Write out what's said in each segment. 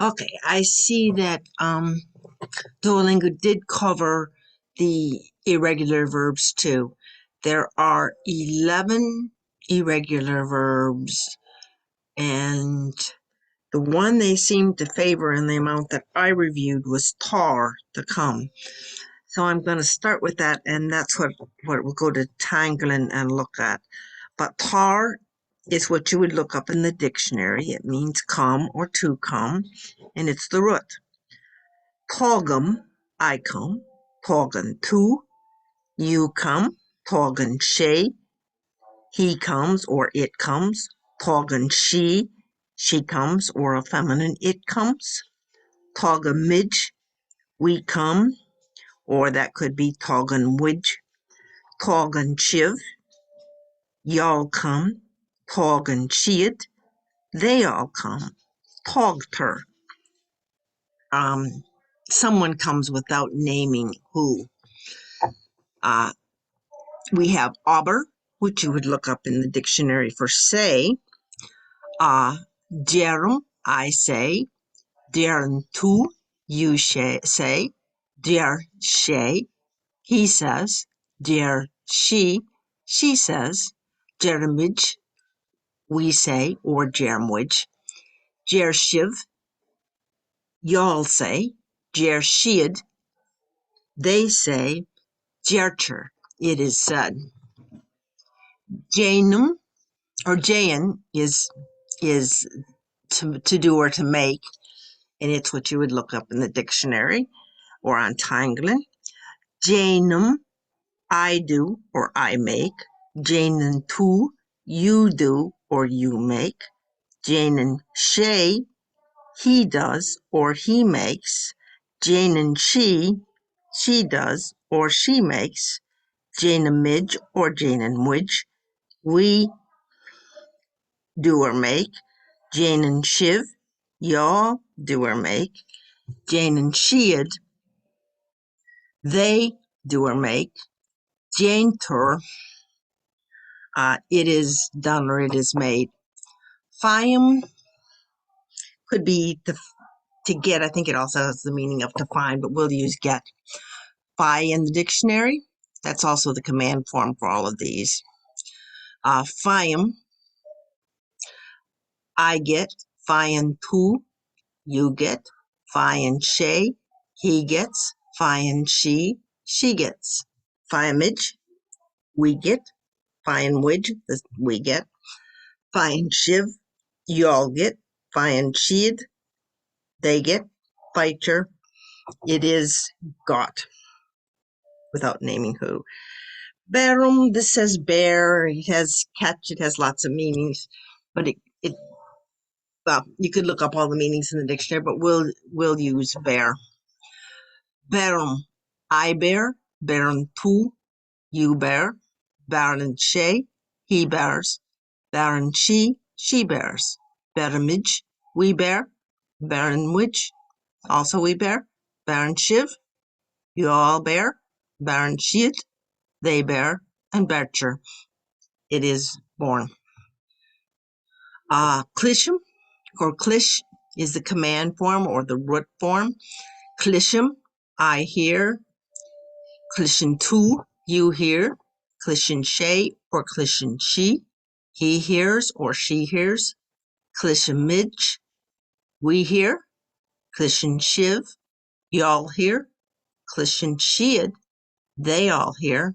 Okay, I see that Duolingo did cover the irregular verbs too. There are 11 irregular verbs, and the one they seemed to favor in the amount that I reviewed was tar, to come. So I'm going to start with that, and that's what we'll go to Tangling and look at. But tar is what you would look up in the dictionary. It means come or to come, and it's the root. Togum, I come. Togan tu, you come. Togan she, he comes or it comes. Togan she comes or a feminine it comes. Toga midge, we come, or that could be Togan widge. Togan chiv, y'all come. Togan chiad, they all come. Togter, someone comes without naming who. We have aber, which you would look up in the dictionary for say. Derum, I say. Deren tu, you say. Der she, he says. Der she says. Jeremij, we say, or jermwij. Jershiv, y'all say. Jershid, they say. Jercher, it is said. Janum, or Jayan, is to do or to make, and it's what you would look up in the dictionary or on Tangling. Janum, I do or I make. Janan tu, you do or you make. Janan she, he does or he makes. Janan she does or she makes. Janan midge or Janan widge, we do or make. Jane and Shiv, y'all do or make. Jane and Shead, they do or make. Jane tur, it is done or it is made. Fiam could be to get. I think it also has the meaning of to find, but we'll use get. Fi in the dictionary, that's also the command form for all of these. Fiam, I get. Fian tu, you get. Fian she, he gets. Fian she gets. Fiamage, we get. Fian widge, we get. Fian shiv, y'all get. Fian sheed, they get. Fighter, it is got, without naming who. Barum, this says bear. It has catch. It has lots of meanings, but well, you could look up all the meanings in the dictionary, but we'll use bear. Barum, I bear. Baron tu, you bear. Baron she, he bears. Baron she bears. Baramij, we bear. Baron which, also we bear. Baron shiv, you all bear. Baron shid, they bear. And bercher, it is born. Klishim, or klish, is the command form or the root form. Klishim, I hear. Klishin tu, you hear. Klishin she or klishin she, he hears or she hears. Klishin midge, we hear. Klishin shiv, y'all hear. Klishin shiad, they all hear.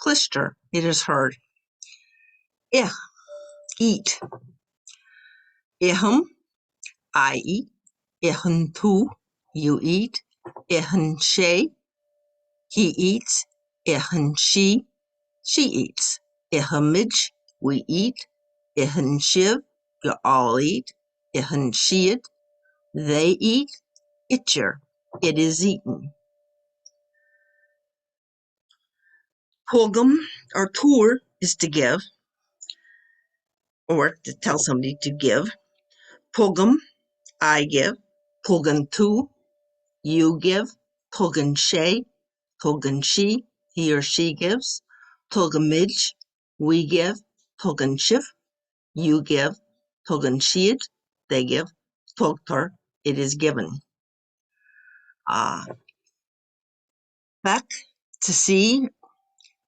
Klister, it is heard. Ich, eat. Ichum, I eat. Ichen tu, you eat. Ichen she, he eats. Ichen she eats. Ihemij, we eat. Ichen shiv, you all eat. Ichen shiad, they eat. Itcher, it is eaten. Pulgum, or tur, is to give, or to tell somebody to give. Pulgum, I give. Pulgan tu, you give. Pulgan she, he or she gives. Pulgamij, we give. Pulgan shif, you give. Pulgan shiad, they give. Pulgtar, it is given. Feck, to see.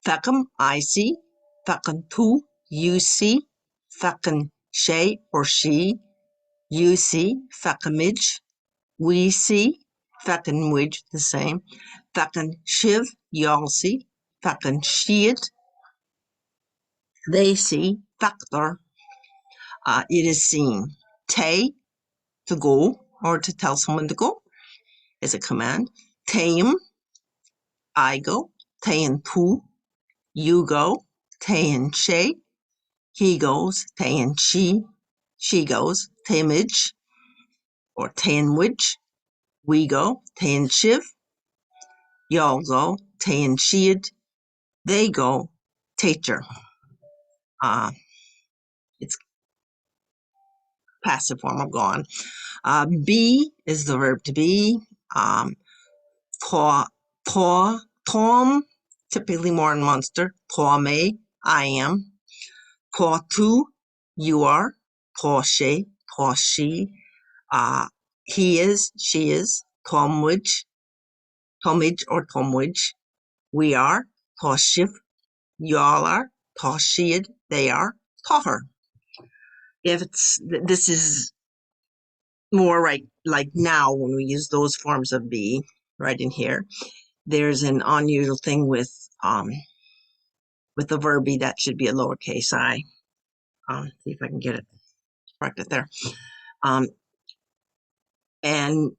Feckum, I see. Feckin tu, you see. Feckin she or she, you see. Feckimage, we see. Feckin widge, the same. Feckin shiv, y'all see. Feckin sheed, they see. Factor, it is seen. Te, to go, or to tell someone to go, is a command. Teim, I go. Tein tu, you go. Tein she, he goes. Tein she goes. Teimage, or teinwidge, we go. Tein shiv, y'all go. Tein sheed, they go. Teacher, it's passive form of gone. Be is the verb to be. Tom, typically more in Munster. Tome, I am. Tu, you are. She, he is, she is. Tomwich or Tomwich, we are. Toshif, y'all are. Toshiad, they are. Toher. If this is more like now when we use those forms of be right in here. There's an unusual thing with the verb be that should be a lowercase I. See if I can get it corrected there. And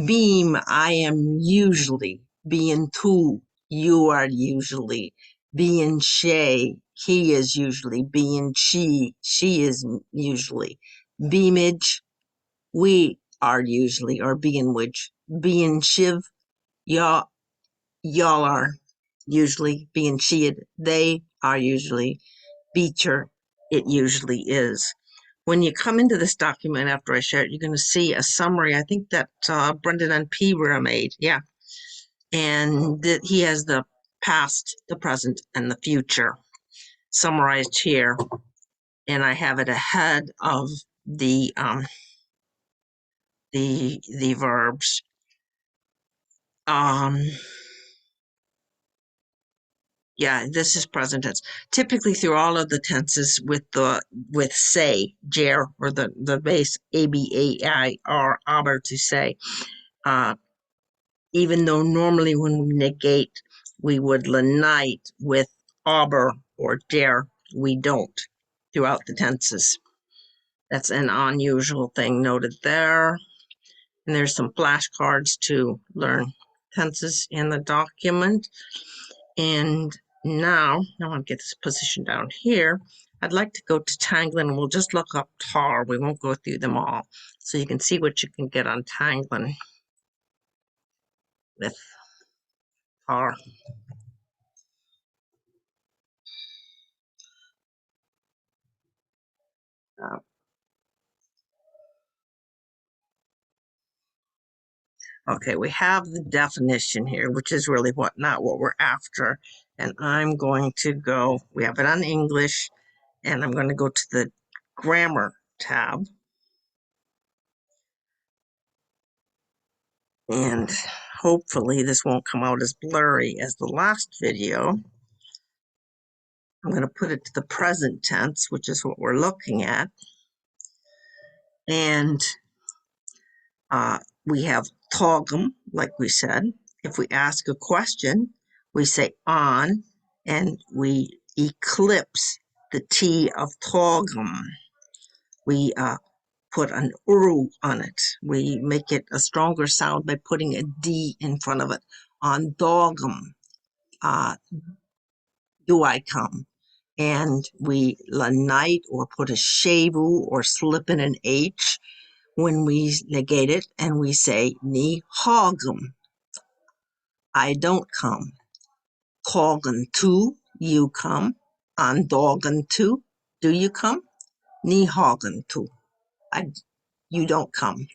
beam, I am usually. Being two, you are usually. Being she, he is usually. Being she is usually. Beamage, we are usually, or being which. Being shiv, y'all are usually. Being sheed, they are usually. Beecher, it usually is. When you come into this document after I share it, you're going to see a summary. I think that Brendan and Peebra made. Yeah. And that he has the past, the present, and the future summarized here. And I have it ahead of the verbs. Yeah, this is present tense. Typically through all of the tenses with say, jer, or the base ABAIR, aber, to say. Even though normally when we negate, we would lenite with aber or jer, we don't throughout the tenses. That's an unusual thing noted there. And there's some flashcards to learn tenses in the document. And now I want to get this position down here. I'd like to go to Tanglen, and we'll just look up tar. We won't go through them all. So you can see what you can get on Tanglen with tar. Okay, we have the definition here, which is really not what we're after. And I'm going to go, we have it on English, and I'm going to go to the grammar tab. And hopefully this won't come out as blurry as the last video. I'm going to put it to the present tense, which is what we're looking at. And we have togum, like we said. If we ask a question, we say on, and we eclipse the T of togum. We put an uru on it. We make it a stronger sound by putting a D in front of it. On dogum, do I come? And we lanite or put a shavu or slip in an H when we negate it, and we say ni hogum, I don't come. Kogan tu, you come. Andogan tu, do you come? Ni hogan tu, you don't come.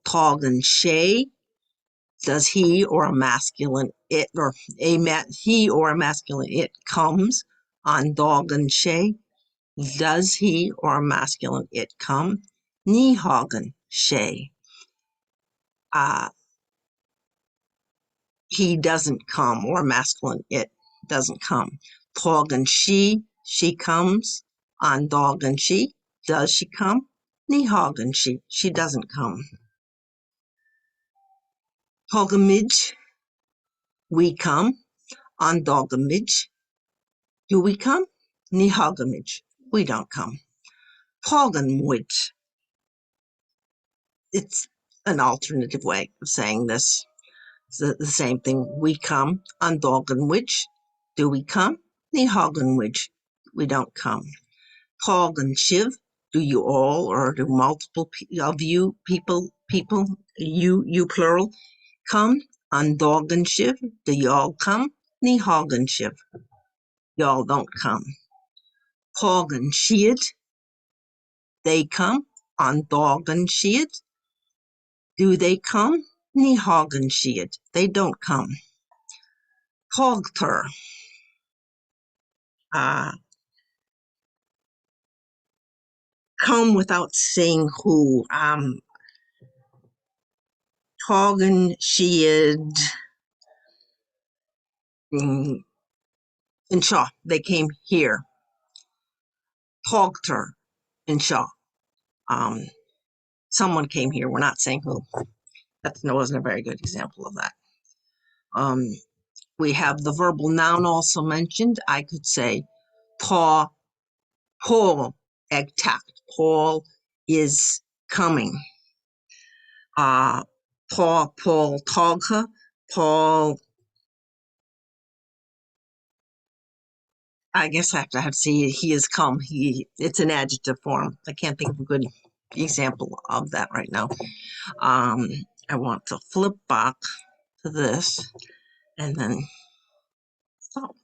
Togan she, does he or a masculine it, or he or a masculine it comes. Andogan she, does he or a masculine it come? Ni hogan, she. He doesn't come, or masculine, it doesn't come. Tagen she comes. Andagen she, does she come? Nihagen she doesn't come. Hogamij, we come. Andagamij, do we come? Nihagamij, we don't come. Paganwij, it's an alternative way of saying this. It's the same thing. We come. Andaganwij, do we come? Nihaganwij, we don't come. Pagan shiv, do you all, or do multiple of you people, you plural, come? Andagan shiv, do y'all come? Nihagan shiv, y'all don't come. Pagan shiad, they come. Andagan shiad, do they come? Nihagan shiad, they don't come. Pogter, come without saying who. Pagan shiad, in Shaw, they came here. Pogter, in Shaw, someone came here. We're not saying who. That wasn't a very good example of that. We have the verbal noun also mentioned. I could say Paul egtacht. Paul is coming. Paul togha. Paul, I guess I have to see he has come. It's an adjective form. I can't think of a good example of that right now. I want to flip back to this and then stop.